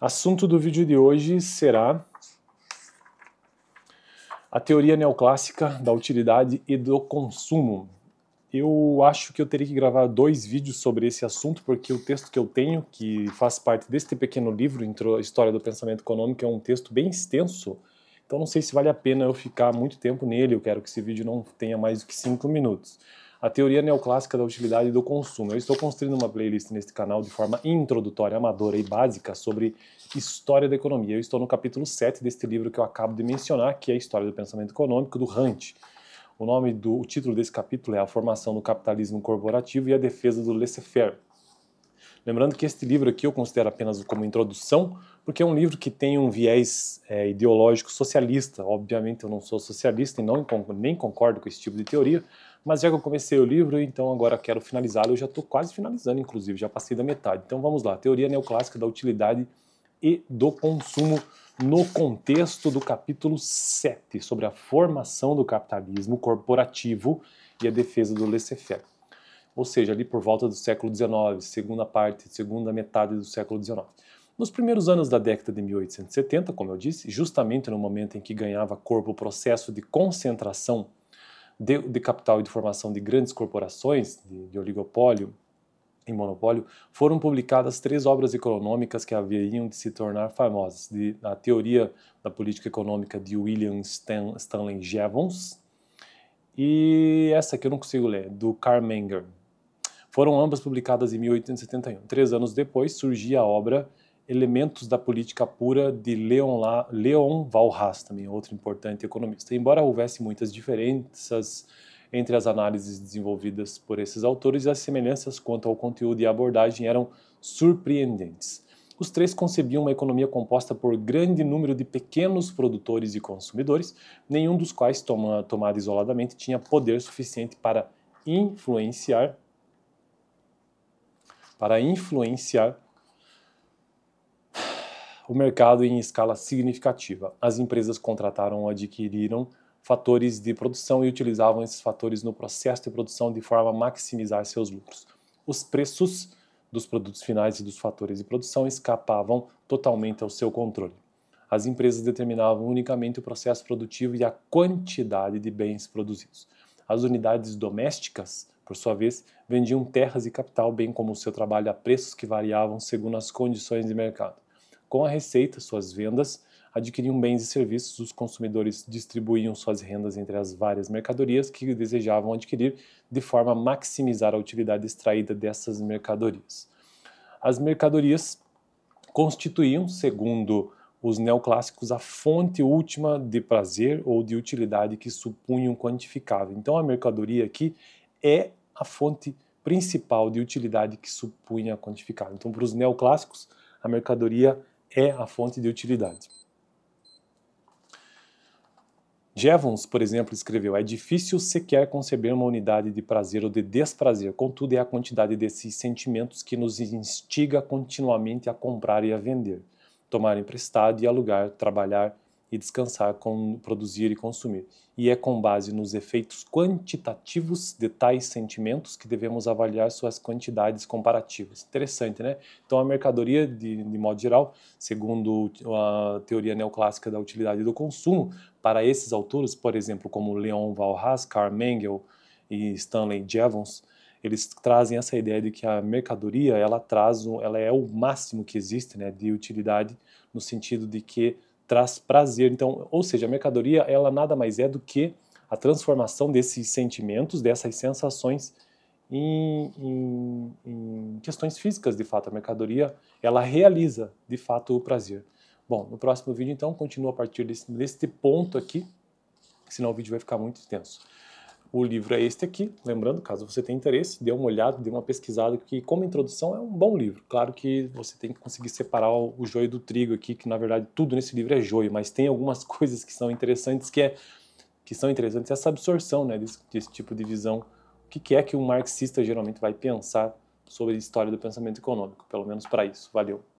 Assunto do vídeo de hoje será a teoria neoclássica da utilidade e do consumo. Eu acho que eu teria que gravar 2 vídeos sobre esse assunto, porque o texto que eu tenho, que faz parte deste pequeno livro, História do Pensamento Econômico, é um texto bem extenso, então não sei se vale a pena eu ficar muito tempo nele, eu quero que esse vídeo não tenha mais do que 5 minutos. A teoria neoclássica da utilidade e do consumo. Eu estou construindo uma playlist neste canal de forma introdutória, amadora e básica sobre história da economia. Eu estou no capítulo 7 deste livro que eu acabo de mencionar, que é a História do Pensamento Econômico, do Hunt. O título desse capítulo é A Formação do Capitalismo Corporativo e a Defesa do Laissez-faire. Lembrando que este livro aqui eu considero apenas como introdução, porque é um livro que tem um viés ideológico socialista. Obviamente eu não sou socialista e nem concordo com esse tipo de teoria, mas já que eu comecei o livro, então agora quero finalizá-lo. Eu já estou quase finalizando, inclusive, já passei da metade. Então vamos lá, teoria neoclássica da utilidade e do consumo no contexto do capítulo 7, sobre a formação do capitalismo corporativo e a defesa do laissez-faire. Ou seja, ali por volta do século XIX, segunda metade do século XIX. Nos primeiros anos da década de 1870, como eu disse, justamente no momento em que ganhava corpo o processo de concentração de capital e de formação de grandes corporações, de oligopólio e monopólio, foram publicadas 3 obras econômicas que haveriam de se tornar famosas: a Teoria da Política Econômica de William Stanley Jevons e essa que eu não consigo ler, do Carl Menger. Foram ambas publicadas em 1871. 3 anos depois surgia a obra Elementos da Política Pura de Leon Walras, também outro importante economista. Embora houvesse muitas diferenças entre as análises desenvolvidas por esses autores, as semelhanças quanto ao conteúdo e abordagem eram surpreendentes. Os 3 concebiam uma economia composta por grande número de pequenos produtores e consumidores, nenhum dos quais, tomado isoladamente, tinha poder suficiente para influenciar o mercado em escala significativa. As empresas contrataram ou adquiriram fatores de produção e utilizavam esses fatores no processo de produção de forma a maximizar seus lucros. Os preços dos produtos finais e dos fatores de produção escapavam totalmente ao seu controle. As empresas determinavam unicamente o processo produtivo e a quantidade de bens produzidos. As unidades domésticas, por sua vez, vendiam terras e capital, bem como o seu trabalho a preços que variavam segundo as condições de mercado. Com a receita, suas vendas, adquiriam bens e serviços, os consumidores distribuíam suas rendas entre as várias mercadorias que desejavam adquirir, de forma a maximizar a utilidade extraída dessas mercadorias. As mercadorias constituíam, segundo os neoclássicos, a fonte última de prazer ou de utilidade que supunham quantificável. Então a mercadoria aqui é a fonte principal de utilidade que supunha quantificável. Então, para os neoclássicos, a mercadoria é a fonte de utilidade. Jevons, por exemplo, escreveu: é difícil sequer conceber uma unidade de prazer ou de desprazer, contudo é a quantidade desses sentimentos que nos instiga continuamente a comprar e a vender, tomar emprestado e alugar, trabalhar e descansar, produzir e consumir. E é com base nos efeitos quantitativos de tais sentimentos que devemos avaliar suas quantidades comparativas. Interessante, né? Então a mercadoria, de modo geral, segundo a teoria neoclássica da utilidade e do consumo, para esses autores, por exemplo, como Leon Walras, Carl Menger e Stanley Jevons, eles trazem essa ideia de que a mercadoria ela é o máximo que existe, né, de utilidade, no sentido de que traz prazer. Então, ou seja, a mercadoria ela nada mais é do que a transformação desses sentimentos, dessas sensações em questões físicas, de fato. A mercadoria ela realiza, de fato, o prazer. Bom, no próximo vídeo, então, continuo a partir deste ponto aqui, senão o vídeo vai ficar muito extenso. O livro é este aqui, lembrando, caso você tenha interesse, dê uma olhada, dê uma pesquisada, que como introdução é um bom livro. Claro que você tem que conseguir separar o joio do trigo aqui, que na verdade tudo nesse livro é joio, mas tem algumas coisas que são interessantes, essa absorção, né, desse tipo de visão. O que é que um marxista geralmente vai pensar sobre a história do pensamento econômico, pelo menos para isso. Valeu!